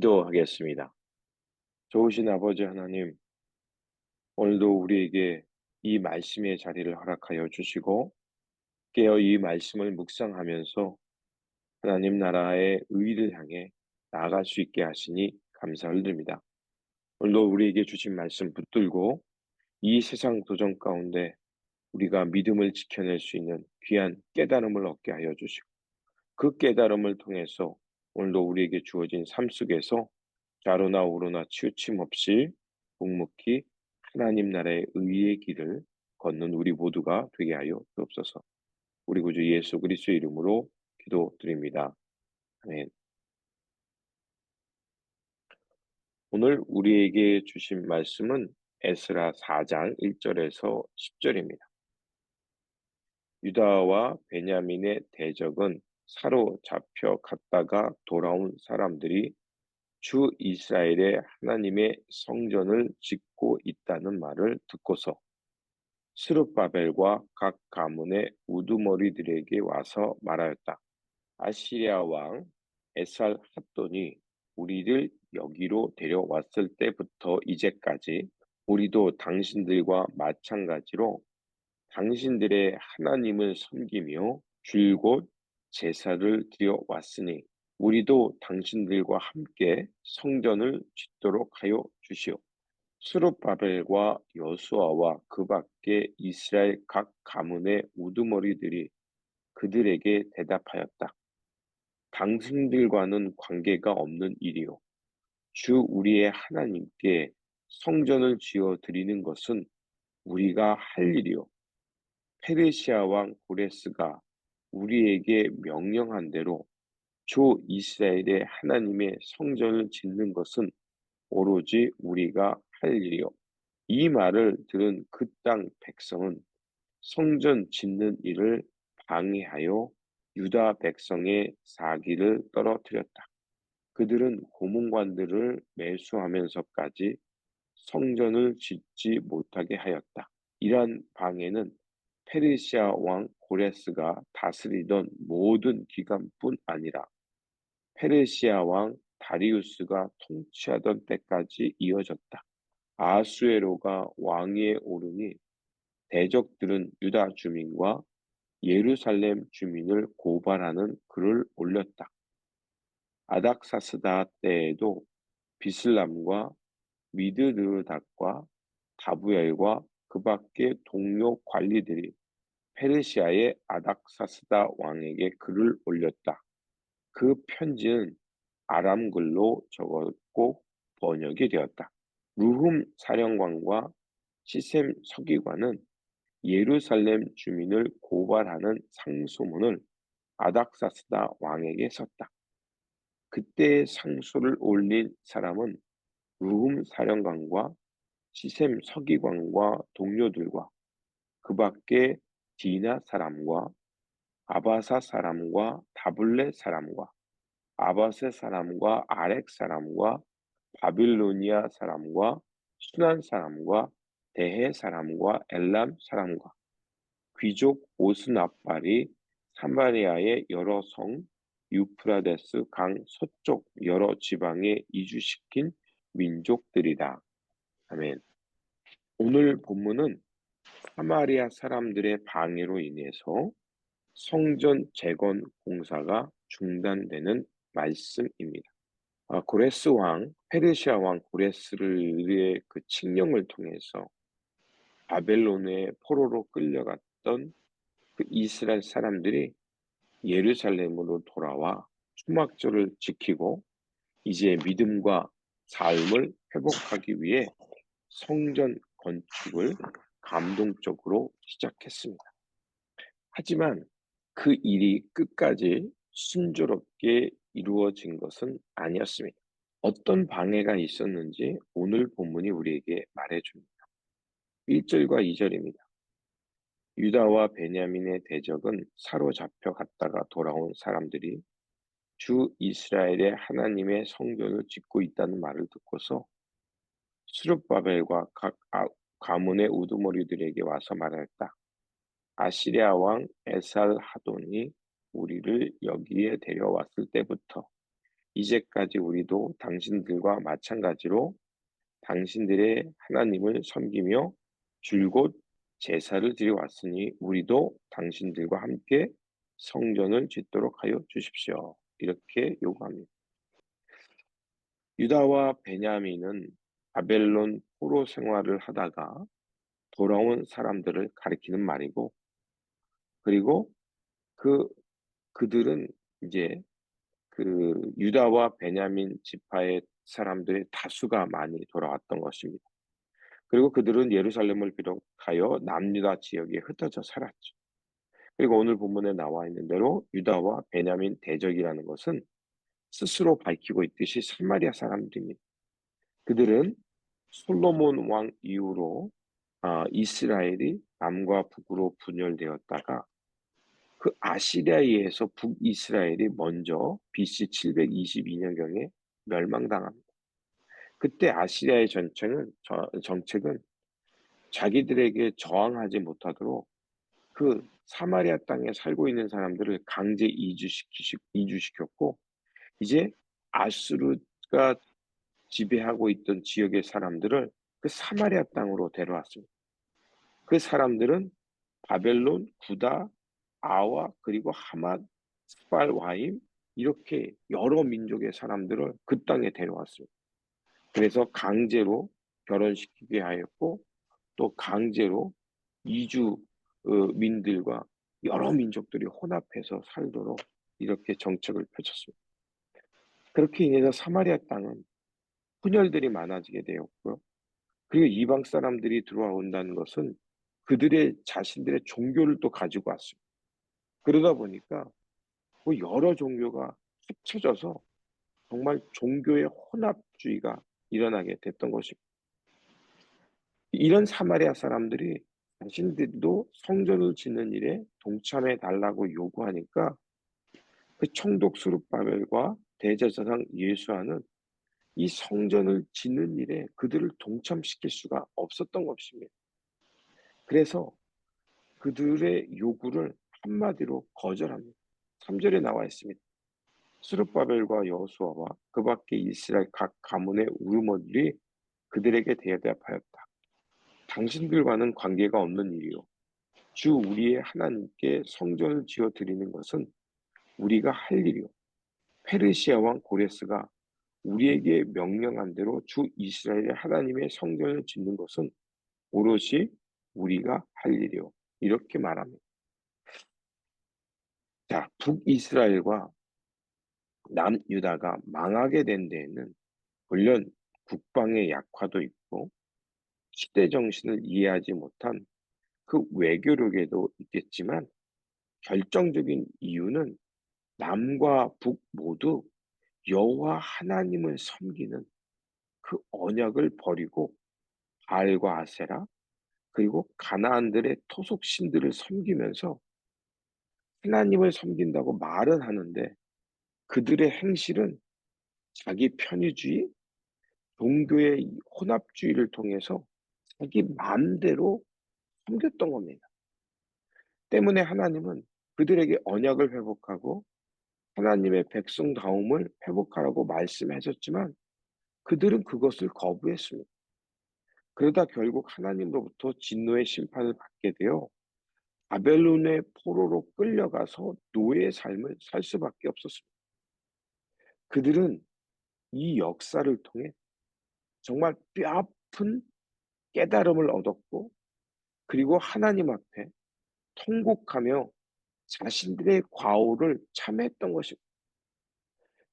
기도하겠습니다. 좋으신 아버지 하나님, 오늘도 우리에게 이 말씀의 자리를 허락하여 주시고, 깨어 이 말씀을 묵상하면서 하나님 나라의 의를 향해 나아갈 수 있게 하시니 감사를 드립니다. 오늘도 우리에게 주신 말씀 붙들고 이 세상 도전 가운데 우리가 믿음을 지켜낼 수 있는 귀한 깨달음을 얻게 하여 주시고, 그 깨달음을 통해서 오늘도 우리에게 주어진 삶 속에서 좌로나 우로나 치우침 없이 묵묵히 하나님 나라의 의의 길을 걷는 우리 모두가 되게 하여 주옵소서. 우리 구주 예수 그리스도의 이름으로 기도드립니다. 아멘. 오늘 우리에게 주신 말씀은 에스라 4장 1절에서 10절입니다. 유다와 베냐민의 대적은 사로잡혀 갔다가 돌아온 사람들이 주 이스라엘의 하나님의 성전을 짓고 있다는 말을 듣고서 스룹바벨과 각 가문의 우두머리들에게 와서 말하였다. 아시리아 왕 에살핫돈이 우리를 여기로 데려왔을 때부터 이제까지 우리도 당신들과 마찬가지로 당신들의 하나님을 섬기며 줄곧 제사를 드려왔으니 우리도 당신들과 함께 성전을 짓도록 하여 주시오. 스룹바벨과 여수아와 그 밖에 이스라엘 각 가문의 우두머리들이 그들에게 대답하였다. 당신들과는 관계가 없는 일이요. 주 우리의 하나님께 성전을 지어 드리는 것은 우리가 할 일이요. 페르시아 왕 고레스가 우리에게 명령한 대로 주 이스라엘의 하나님의 성전을 짓는 것은 오로지 우리가 할 일이요. 이 말을 들은 그 땅 백성은 성전 짓는 일을 방해하여 유다 백성의 사기를 떨어뜨렸다. 그들은 고문관들을 매수하면서까지 성전을 짓지 못하게 하였다. 이러한 방해는 페르시아 왕 고레스가 다스리던 모든 기간뿐 아니라 페르시아 왕 다리우스가 통치하던 때까지 이어졌다. 아수에로가 왕위에 오르니 대적들은 유다 주민과 예루살렘 주민을 고발하는 글을 올렸다. 아닥사스다 때에도 비슬람과 미드르닷과 다부엘과 그 밖의 동료 관리들이 페르시아의 아닥사스다 왕에게 글을 올렸다. 그 편지는 아람글로 적었고 번역이 되었다. 루훔 사령관과 시셈 서기관은 예루살렘 주민을 고발하는 상소문을 아닥사스다 왕에게 썼다. 그때 상소를 올린 사람은 루훔 사령관과 시셈 서기관과 동료들과 그 밖에 디나 사람과 아바사 사람과 다블레 사람과 아바세 사람과 아렉 사람과 바빌로니아 사람과 수난 사람과 대해 사람과 엘람 사람과 귀족 오스나발이 사마리아의 여러 성 유프라데스 강 서쪽 여러 지방에 이주시킨 민족들이다. 아멘. 오늘 본문은 사마리아 사람들의 방해로 인해서 성전 재건 공사가 중단되는 말씀입니다. 고레스 왕, 페르시아 왕 고레스의 그 칙령을 통해서 바벨론의 포로로 끌려갔던 그 이스라엘 사람들이 예루살렘으로 돌아와 초막절을 지키고 이제 믿음과 삶을 회복하기 위해 성전 건축을 감동적으로 시작했습니다. 하지만 그 일이 끝까지 순조롭게 이루어진 것은 아니었습니다. 어떤 방해가 있었는지 오늘 본문이 우리에게 말해줍니다. 1절과 2절입니다. 유다와 베냐민의 대적은 사로잡혀 갔다가 돌아온 사람들이 주 이스라엘의 하나님의 성전을 짓고 있다는 말을 듣고서 스룹바벨과 각 가문의 우두머리들에게 와서 말했다. 아시리아 왕 에살하돈이 우리를 여기에 데려왔을 때부터 이제까지 우리도 당신들과 마찬가지로 당신들의 하나님을 섬기며 줄곧 제사를 드려 왔으니 우리도 당신들과 함께 성전을 짓도록 하여 주십시오. 이렇게 요구합니다. 유다와 베냐민은 바벨론 포로 생활을 하다가 돌아온 사람들을 가리키는 말이고, 그리고 그 그들은 이제 그 유다와 베냐민 지파의 사람들의 다수가 많이 돌아왔던 것입니다. 그리고 그들은 예루살렘을 비롯하여 남유다 지역에 흩어져 살았죠. 그리고 오늘 본문에 나와 있는 대로 유다와 베냐민 대적이라는 것은 스스로 밝히고 있듯이 사마리아 사람들입니다. 그들은 솔로몬 왕 이후로 이스라엘이 남과 북으로 분열되었다가 그 아시리아에 의해서 북이스라엘이 먼저 BC 722년경에 멸망당합니다. 그때 아시리아의 정책은 자기들에게 저항하지 못하도록 그 사마리아 땅에 살고 있는 사람들을 강제 이주시켰고, 이제 아수르가 지배하고 있던 지역의 사람들을 그 사마리아 땅으로 데려왔습니다. 그 사람들은 바벨론, 구다, 아와, 그리고 하맛, 스팔와임, 이렇게 여러 민족의 사람들을 그 땅에 데려왔습니다. 그래서 강제로 결혼시키게 하였고, 또 강제로 이주 민들과 여러 민족들이 혼합해서 살도록 이렇게 정책을 펼쳤습니다. 그렇게 인해서 사마리아 땅은 분열들이 많아지게 되었고요. 그리고 이방 사람들이 들어온다는 것은 그들의 자신들의 종교를 또 가지고 왔습니다. 그러다 보니까 그 여러 종교가 합쳐져서 정말 종교의 혼합주의가 일어나게 됐던 것입니다. 이런 사마리아 사람들이 자신들도 성전을 짓는 일에 동참해 달라고 요구하니까 그 총독 스룹바벨과 대제사장 예수아는 이 성전을 짓는 일에 그들을 동참시킬 수가 없었던 것입니다. 그래서 그들의 요구를 한마디로 거절합니다. 3절에 나와 있습니다. 스룹바벨과 여호수아와 그 밖에 이스라엘 각 가문의 우르모들이 그들에게 대답하였다. 당신들과는 관계가 없는 일이요. 주 우리의 하나님께 성전을 지어 드리는 것은 우리가 할 일이요. 페르시아 왕 고레스가 우리에게 명령한 대로 주 이스라엘의 하나님의 성전을 짓는 것은 오롯이 우리가 할 일이요. 이렇게 말합니다. 자, 북이스라엘과 남유다가 망하게 된 데에는 물론 국방의 약화도 있고 시대 정신을 이해하지 못한 그 외교력에도 있겠지만, 결정적인 이유는 남과 북 모두 여호와 하나님을 섬기는 그 언약을 버리고 바알과 아세라, 그리고 가나안들의 토속 신들을 섬기면서 하나님을 섬긴다고 말은 하는데 그들의 행실은 자기 편의주의, 종교의 혼합주의를 통해서 자기 마음대로 섬겼던 겁니다. 때문에 하나님은 그들에게 언약을 회복하고 하나님의 백성다움을 회복하라고 말씀하셨지만 그들은 그것을 거부했습니다. 그러다 결국 하나님으로부터 진노의 심판을 받게 되어 바벨론의 포로로 끌려가서 노예의 삶을 살 수밖에 없었습니다. 그들은 이 역사를 통해 정말 뼈아픈 깨달음을 얻었고, 그리고 하나님 앞에 통곡하며 자신들의 과오를 참회했던 것입니다.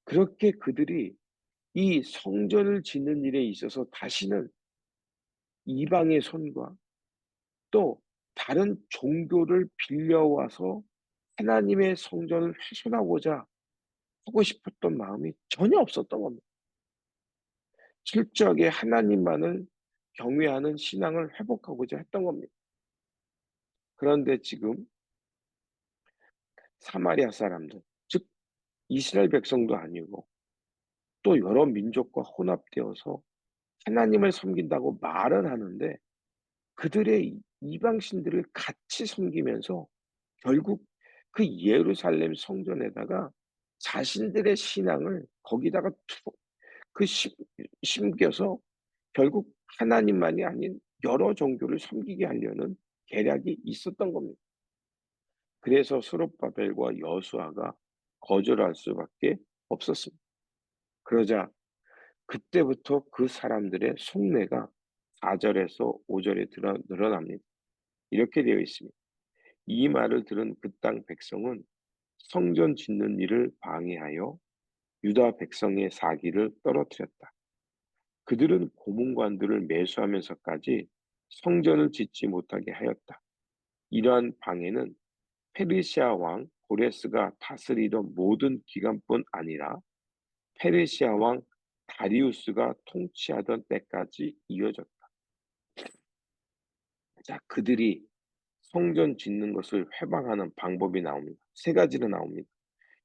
그렇게 그들이 이 성전을 짓는 일에 있어서 다시는 이방의 손과 또 다른 종교를 빌려와서 하나님의 성전을 훼손하고자 하고 싶었던 마음이 전혀 없었던 겁니다. 철저하게 하나님만을 경외하는 신앙을 회복하고자 했던 겁니다. 그런데 지금 사마리아 사람들, 즉 이스라엘 백성도 아니고 또 여러 민족과 혼합되어서 하나님을 섬긴다고 말은 하는데 그들의 이방 신들을 같이 섬기면서 결국 그 예루살렘 성전에다가 자신들의 신앙을 거기다가 투 그 심 심겨서 결국 하나님만이 아닌 여러 종교를 섬기게 하려는 계략이 있었던 겁니다. 그래서 스룹바벨과 여수아가 거절할 수밖에 없었습니다. 그러자 그때부터 그 사람들의 속내가 4 절에서 5 절에 드러납니다. 이렇게 되어 있습니다. 이 말을 들은 그 땅 백성은 성전 짓는 일을 방해하여 유다 백성의 사기를 떨어뜨렸다. 그들은 고문관들을 매수하면서까지 성전을 짓지 못하게 하였다. 이러한 방해는 페르시아 왕 고레스가 다스리던 모든 기간뿐 아니라 페르시아 왕 다리우스가 통치하던 때까지 이어졌다. 자, 그들이 성전 짓는 것을 회방하는 방법이 나옵니다. 세 가지로 나옵니다.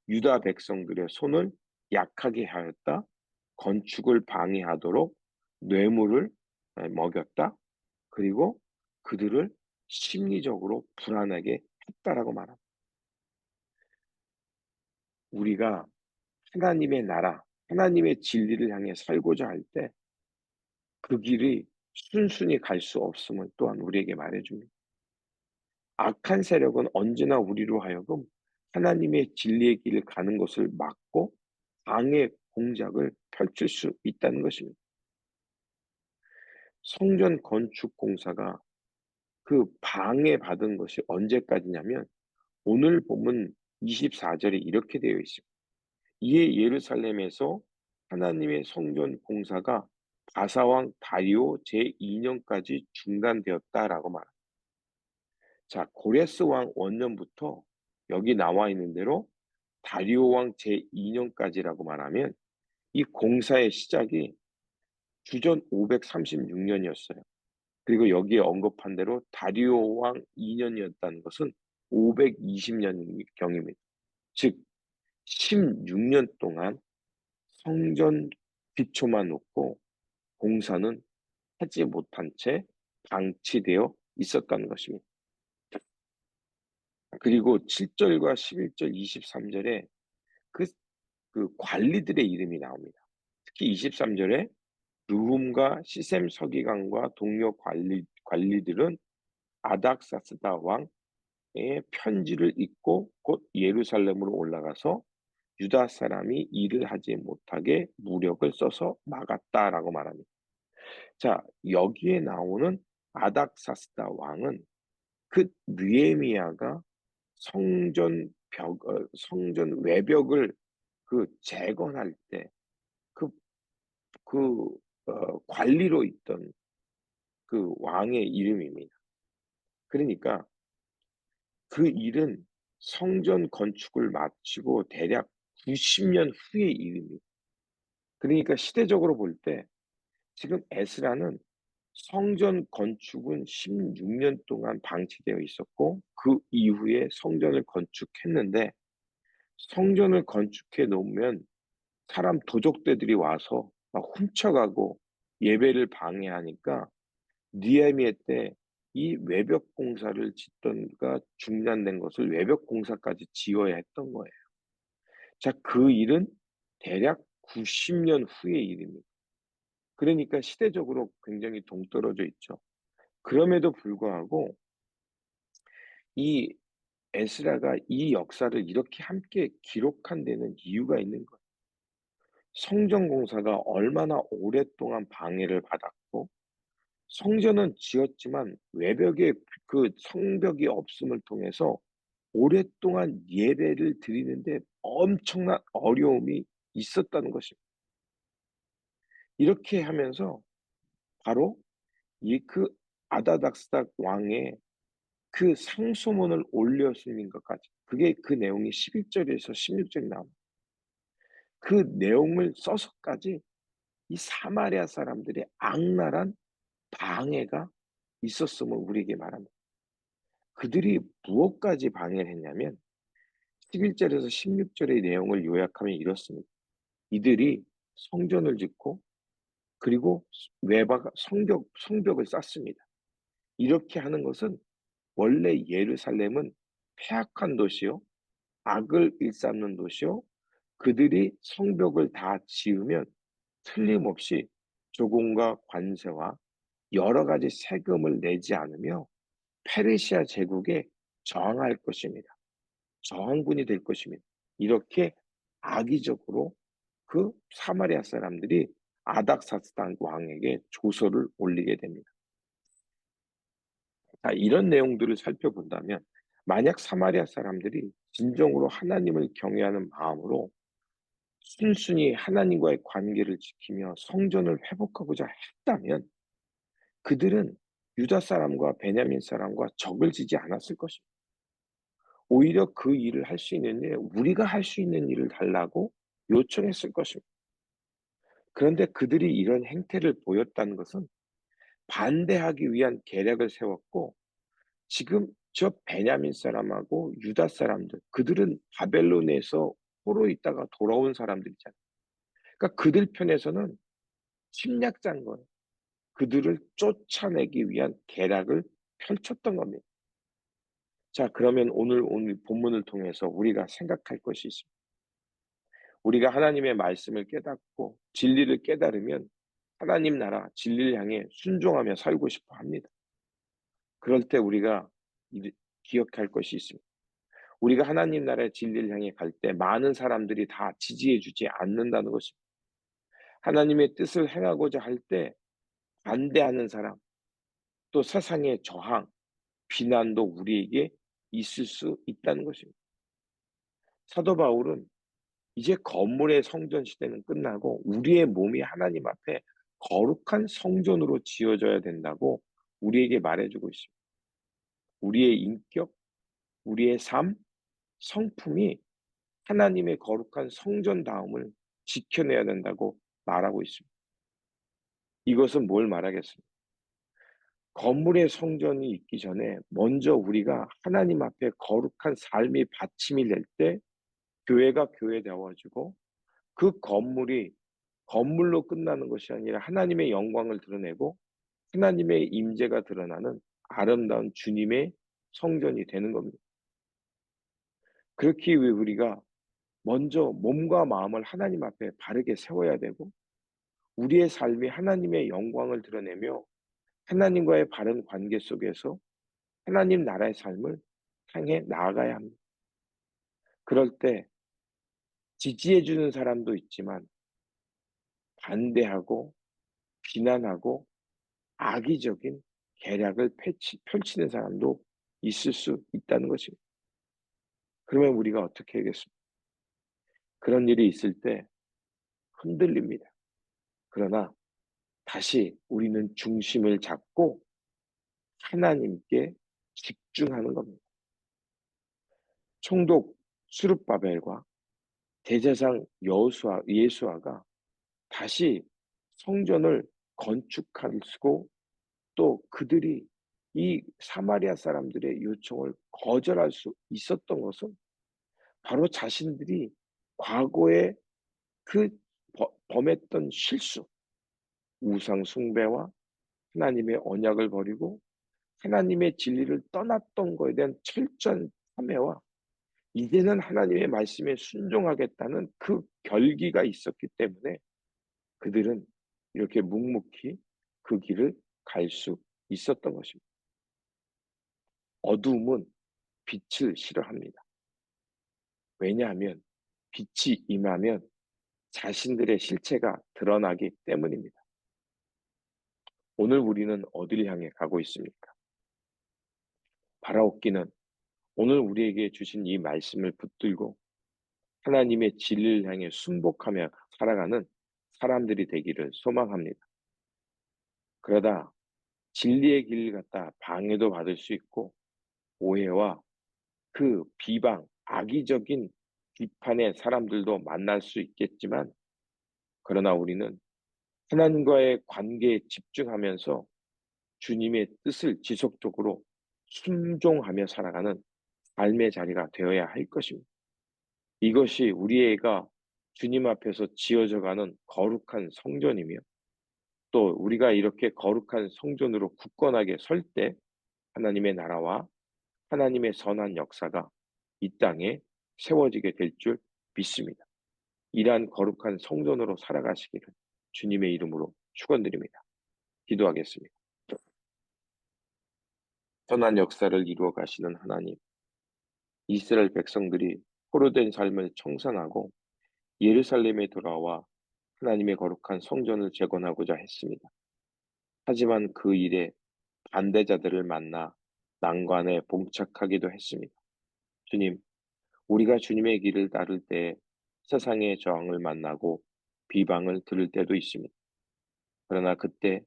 유다 백성들의 손을 약하게 하였다. 건축을 방해하도록 뇌물을 먹였다. 그리고 그들을 심리적으로 불안하게 했다라고 말합니다. 우리가 하나님의 나라, 하나님의 진리를 향해 살고자 할 때 그 길이 순순히 갈 수 없음을 또한 우리에게 말해줍니다. 악한 세력은 언제나 우리로 하여금 하나님의 진리의 길을 가는 것을 막고 방해 공작을 펼칠 수 있다는 것입니다. 성전 건축 공사가 그 방해받은 것이 언제까지냐면 오늘 본문 24 절에 이렇게 되어 있습니다. 이에 예루살렘에서 하나님의 성전 공사가 바사왕 다리오 제2년까지 중단되었다라고 말합니다. 자, 고레스 왕 원년부터 여기 나와 있는 대로 다리오 왕 제2년까지라고 말하면 이 공사의 시작이 주전 536년이었어요. 그리고 여기에 언급한 대로 다리오 왕 2년이었다는 것은 520년경입니다. 즉 16년 동안 성전 기초만 놓고 공사는 하지 못한 채 방치되어 있었다는 것입니다. 그리고 7절과 11절, 23절에 그, 그 관리들의 이름이 나옵니다. 특히 23절에 르훔과 시셈 서기관과 동료 관리들은 아닥사스다 왕의 편지를 읽고 곧 예루살렘으로 올라가서 유다 사람이 일을 하지 못하게 무력을 써서 막았다라고 말합니다. 자, 여기에 나오는 아닥사스다 왕은 그 느헤미야가 성전 외벽을 그 재건할 때 그 그 관리로 있던 그 왕의 이름입니다. 그러니까 그 일은 성전 건축을 마치고 대략 90년 후의 일입니다. 그러니까 시대적으로 볼 때 지금 에스라는 성전 건축은 16년 동안 방치되어 있었고 그 이후에 성전을 건축했는데 성전을 건축해 놓으면 사람 도적들이 와서 막 훔쳐가고 예배를 방해하니까 느헤미야 때 이 외벽 공사를 짓던가 중단된 것을 외벽 공사까지 지어야 했던 거예요. 자, 그 일은 대략 90년 후의 일입니다. 그러니까 시대적으로 굉장히 동떨어져 있죠. 그럼에도 불구하고 이 에스라가 이 역사를 이렇게 함께 기록한 데는 이유가 있는 거예요. 성전 공사가 얼마나 오랫동안 방해를 받았고 성전은 지었지만 외벽에 그 성벽이 없음을 통해서 오랫동안 예배를 드리는데 엄청난 어려움이 있었다는 것입니다. 이렇게 하면서 바로 이 그 아다닥스다 왕의 그 상소문을 올렸음인 것까지 그게 그 내용이 11 절에서 16 절이 나옵니다. 그 내용을 써서까지 이 사마리아 사람들의 악랄한 방해가 있었음을 우리에게 말합니다. 그들이 무엇까지 방해를 했냐면 11 절에서 16 절의 내용을 요약하면 이렇습니다. 이들이 성전을 짓고 그리고 외박 성벽을 쌓습니다. 이렇게 하는 것은 원래 예루살렘은 폐악한 도시요, 악을 일삼는 도시요, 그들이 성벽을 다 지으면 틀림없이 조공과 관세와 여러 가지 세금을 내지 않으며 페르시아 제국에 저항할 것입니다. 저항군이 될 것입니다. 이렇게 악의적으로 그 사마리아 사람들이 아닥사스단 왕에게 조서를 올리게 됩니다. 자, 이런 내용들을 살펴본다면 만약 사마리아 사람들이 진정으로 하나님을 경외하는 마음으로 순순히 하나님과의 관계를 지키며 성전을 회복하고자 했다면 그들은 유다 사람과 베냐민 사람과 적을 지지 않았을 것입니다. 오히려 그 일을 할 수 있는 일, 우리가 할 수 있는 일을 달라고 요청했을 것입니다. 그런데 그들이 이런 행태를 보였다는 것은 반대하기 위한 계략을 세웠고 지금 저 베냐민 사람하고 유다 사람들, 그들은 바벨론에서 포로 있다가 돌아온 사람들이잖아요. 그러니까 그들 편에서는 침략자인 거예요. 그들을 쫓아내기 위한 계략을 펼쳤던 겁니다. 자, 그러면 오늘 본문을 통해서 우리가 생각할 것이 있습니다. 우리가 하나님의 말씀을 깨닫고 진리를 깨달으면 하나님 나라 진리를 향해 순종하며 살고 싶어 합니다. 그럴 때 우리가 기억할 것이 있습니다. 우리가 하나님 나라의 진리를 향해 갈 때 많은 사람들이 다 지지해 주지 않는다는 것입니다. 하나님의 뜻을 행하고자 할 때 반대하는 사람, 또 세상의 저항, 비난도 우리에게 있을 수 있다는 것입니다. 사도 바울은 이제 건물의 성전 시대는 끝나고 우리의 몸이 하나님 앞에 거룩한 성전으로 지어져야 된다고 우리에게 말해주고 있습니다. 우리의 인격, 우리의 삶, 성품이 하나님의 거룩한 성전다움을 지켜내야 된다고 말하고 있습니다. 이것은 뭘 말하겠습니까? 건물의 성전이 있기 전에 먼저 우리가 하나님 앞에 거룩한 삶이 받침이 될 때 교회가 교회되어지고 그 건물이 건물로 끝나는 것이 아니라 하나님의 영광을 드러내고 하나님의 임재가 드러나는 아름다운 주님의 성전이 되는 겁니다. 그렇기 위해 우리가 먼저 몸과 마음을 하나님 앞에 바르게 세워야 되고 우리의 삶이 하나님의 영광을 드러내며 하나님과의 바른 관계 속에서 하나님 나라의 삶을 향해 나아가야 합니다. 그럴 때 지지해 주는 사람도 있지만 반대하고 비난하고 악의적인 계략을 펼치는 사람도 있을 수 있다는 것입니다. 그러면 우리가 어떻게 하겠습니까? 그런 일이 있을 때 흔들립니다. 그러나 다시 우리는 중심을 잡고 하나님께 집중하는 겁니다. 총독 수룹바벨과 대제사장 예수아가 다시 성전을 건축하고 또 그들이 이 사마리아 사람들의 요청을 거절할 수 있었던 것은 바로 자신들이 과거에 그 범했던 실수, 우상 숭배와 하나님의 언약을 버리고 하나님의 진리를 떠났던 것에 대한 철저한 참회와 이제는 하나님의 말씀에 순종하겠다는 그 결기가 있었기 때문에 그들은 이렇게 묵묵히 그 길을 갈 수 있었던 것입니다. 어두움은 빛을 싫어합니다. 왜냐하면 빛이 임하면 자신들의 실체가 드러나기 때문입니다. 오늘 우리는 어디를 향해 가고 있습니까? 바라옵기는 오늘 우리에게 주신 이 말씀을 붙들고 하나님의 진리를 향해 순복하며 살아가는 사람들이 되기를 소망합니다. 그러다 진리의 길을 갖다 방해도 받을 수 있고 오해와 그 비방, 악의적인 비판의 사람들도 만날 수 있겠지만 그러나 우리는 하나님과의 관계에 집중하면서 주님의 뜻을 지속적으로 순종하며 살아가는 삶의 자리가 되어야 할 것입니다. 이것이 우리가 주님 앞에서 지어져 가는 거룩한 성전이며 또 우리가 이렇게 거룩한 성전으로 굳건하게 설 때 하나님의 나라와 하나님의 선한 역사가 이 땅에 세워지게 될 줄 믿습니다. 이러한 거룩한 성전으로 살아가시기를 주님의 이름으로 축원드립니다. 기도하겠습니다. 선한 역사를 이루어 가시는 하나님, 이스라엘 백성들이 포로된 삶을 청산하고 예루살렘에 돌아와 하나님의 거룩한 성전을 재건하고자 했습니다. 하지만 그 일에 반대자들을 만나 난관에 봉착하기도 했습니다. 주님, 우리가 주님의 길을 따를 때 세상의 저항을 만나고 비방을 들을 때도 있습니다. 그러나 그때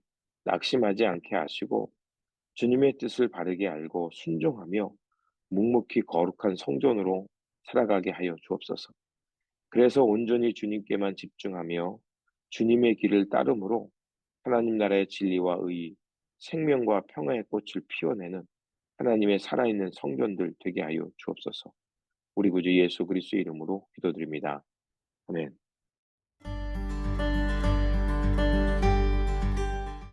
낙심하지 않게 하시고 주님의 뜻을 바르게 알고 순종하며 묵묵히 거룩한 성전으로 살아가게 하여 주옵소서. 그래서 온전히 주님께만 집중하며 주님의 길을 따름으로 하나님 나라의 진리와 의, 생명과 평화의 꽃을 피워내는 하나님의 살아있는 성전들 되게 하여 주옵소서. 우리 구주 예수 그리스도의 이름으로 기도드립니다. 아멘.